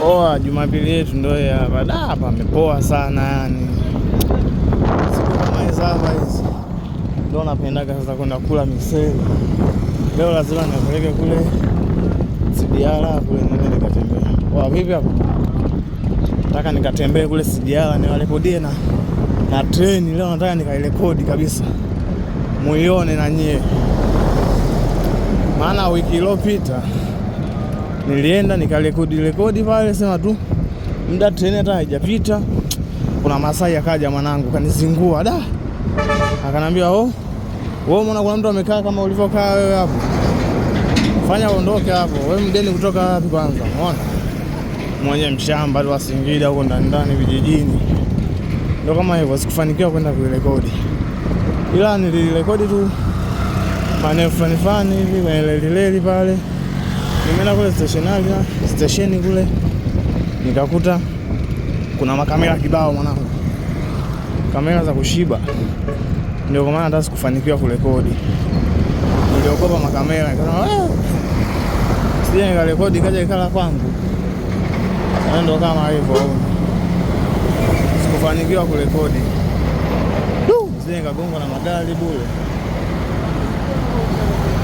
Poa, Jumapili yetu ndio hapa. Hapa amepoa sana yani. Siku kama hizi hapa hizi ndio napendaga sasa kwenda kula miseli. Leo lazima nipeleke kule CDR kule nene nikatembea. Poa vipi hapo? Nataka nikatembee kule CDR niwarekodie na train leo, nataka nikairekodi kabisa. Muione na nyie. Maana wiki iliyopita nilienda nikarekodi pale, sema tu muda treni hata haijapita, kuna Masai akaja mwanangu kanizingua da. Akanambia wewe umeona kuna mtu amekaa kama ulivyokaa wewe hapo, fanya uondoke hapo. Wewe mgeni kutoka wapi kwanza? Umeona mwenye mshamba wa Singida huko ndani vijijini. Ndio kama hivyo, sikufanikiwa kwenda kurekodi, ila nilirekodi tu maeneo fulani hivi kwenye leli pale. Nimeenda kule stesheni kule nikakuta kuna makamera kibao mwanangu, kamera za kushiba. Ndio kwa maana hata sikufanikiwa kurekodi, niliogopa makamera. Nikasema sije nikarekodi kaja ikala kwangu. Ndio kama hivyo, sikufanikiwa kurekodi. Sije nikagonga na magari bure.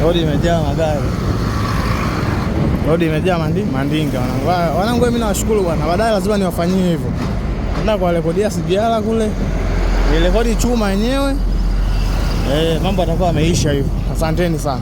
Rodi imejaa magari, rodi imejaa mandinga. Wanangu mimi nawashukuru bwana, baadaye lazima niwafanyie hivyo. Nenda kwa rekodia CDR kule, nirekodi chuma yenyewe. Mambo yatakuwa yameisha hivyo. Asanteni sana.